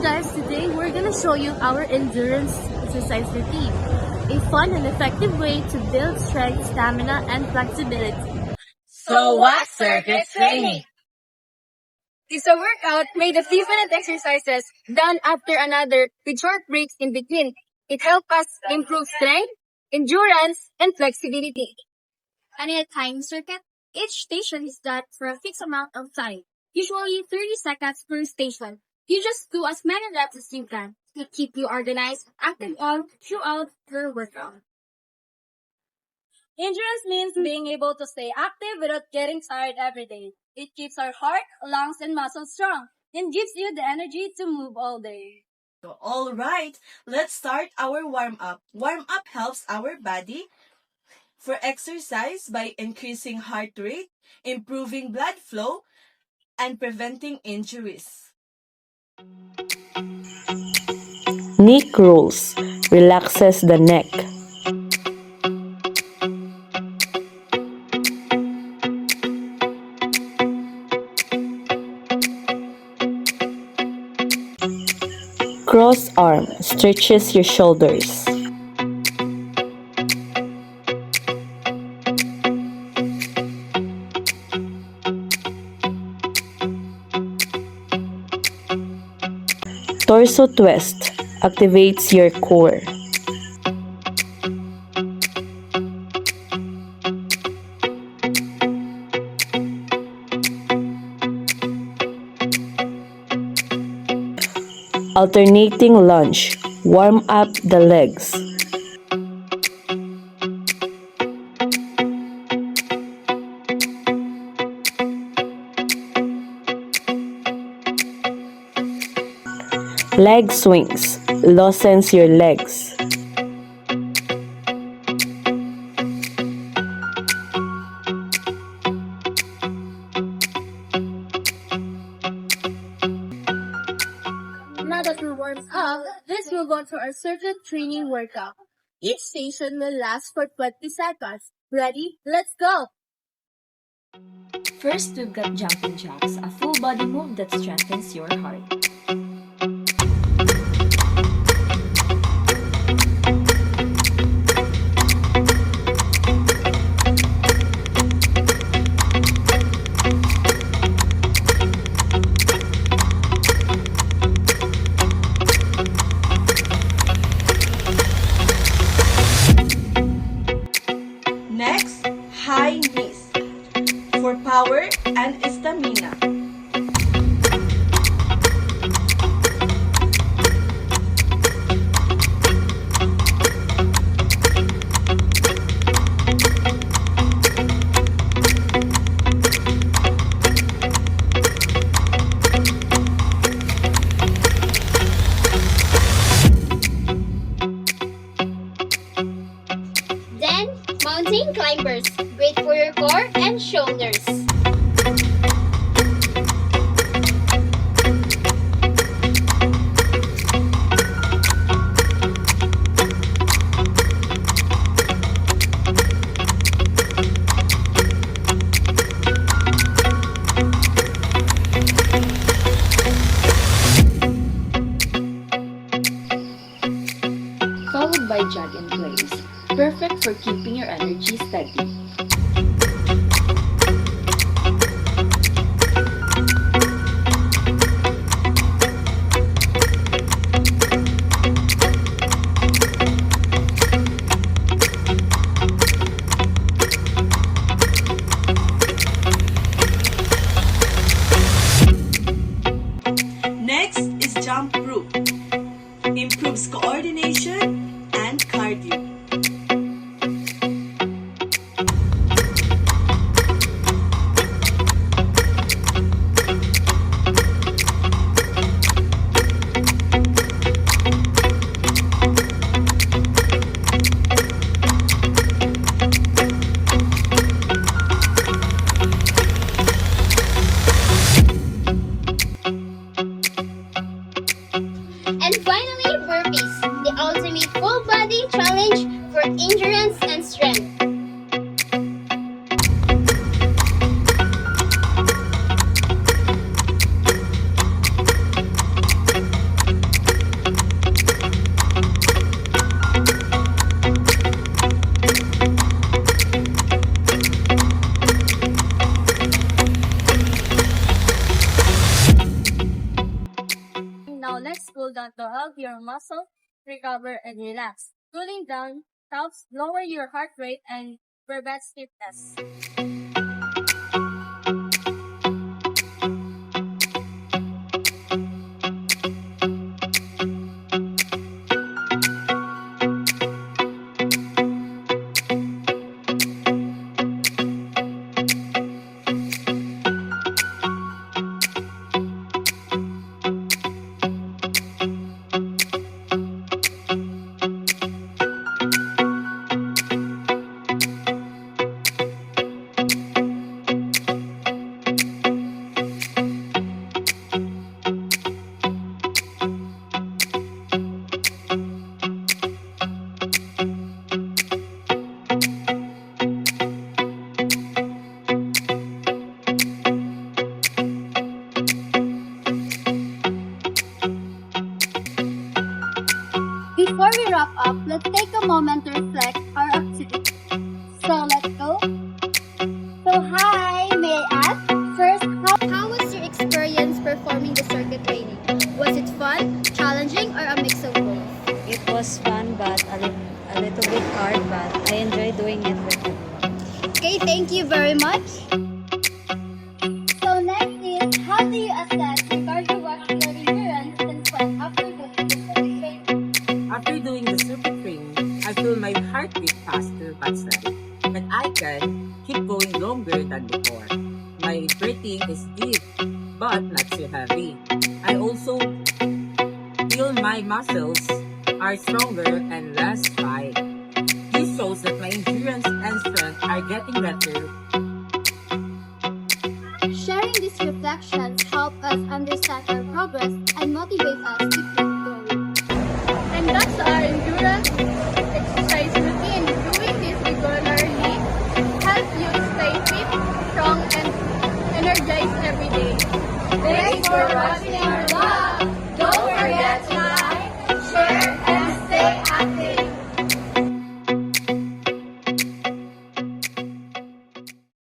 guys, today we're gonna show you our endurance exercise routine, a fun and effective way to build strength, stamina, and flexibility. So what's circuit training? It's a workout made of different exercises done after another with short breaks in between. It helps us improve strength, endurance, and flexibility. And in a time circuit, each station is done for a fixed amount of time, usually 30 seconds per station. You just do as many reps as you can to keep you organized, active all throughout your workout. Endurance means being able to stay active without getting tired every day. It keeps our heart, lungs, and muscles strong and gives you the energy to move all day. So, all right, let's start our warm-up. Warm-up helps our body for exercise by increasing heart rate, improving blood flow, and preventing injuries. Neck rolls relaxes the neck. Cross arm stretches your shoulders. Torso twist activates your core. Alternating lunge, warm up the legs. Leg swings, loosens your legs. Now that we're warmed up, let's move on to our circuit training workout. Each station will last for 20 seconds. Ready? Let's go! First, we've got jumping jacks, a full body move that strengthens your heart. Next, high knees for power and stamina. Then, mountain climbers. Great for your core and shoulders. Followed by jog in place, perfect for keeping your energy steady. Next is jump rope. Improves coordination and cardio. let's cool down to help your muscle recover and relax. Cooling down helps lower your heart rate and prevent stiffness. Before we wrap up, let's take a moment to reflect our activity. So let's go. So hi, may I ask first, how was your experience performing the circuit training? Was it fun, challenging, or a mix of both? It was fun but a little bit hard, but I enjoy doing it with you. Okay, thank you very much. So next is, how do you assess your cardiovascular endurance and sweat after doing the circuit training? After doing the circuit training, I feel my heartbeat faster but steady, and I can keep going longer than before. My breathing is deep but not too heavy. I also feel my muscles are stronger and less tight. This shows that my endurance and strength are getting better. Sharing these reflections help us understand our progress and motivate us to keep going. And that's our endurance exercise routine. Doing this regularly helps you stay fit, strong, and energized every day. Thanks for watching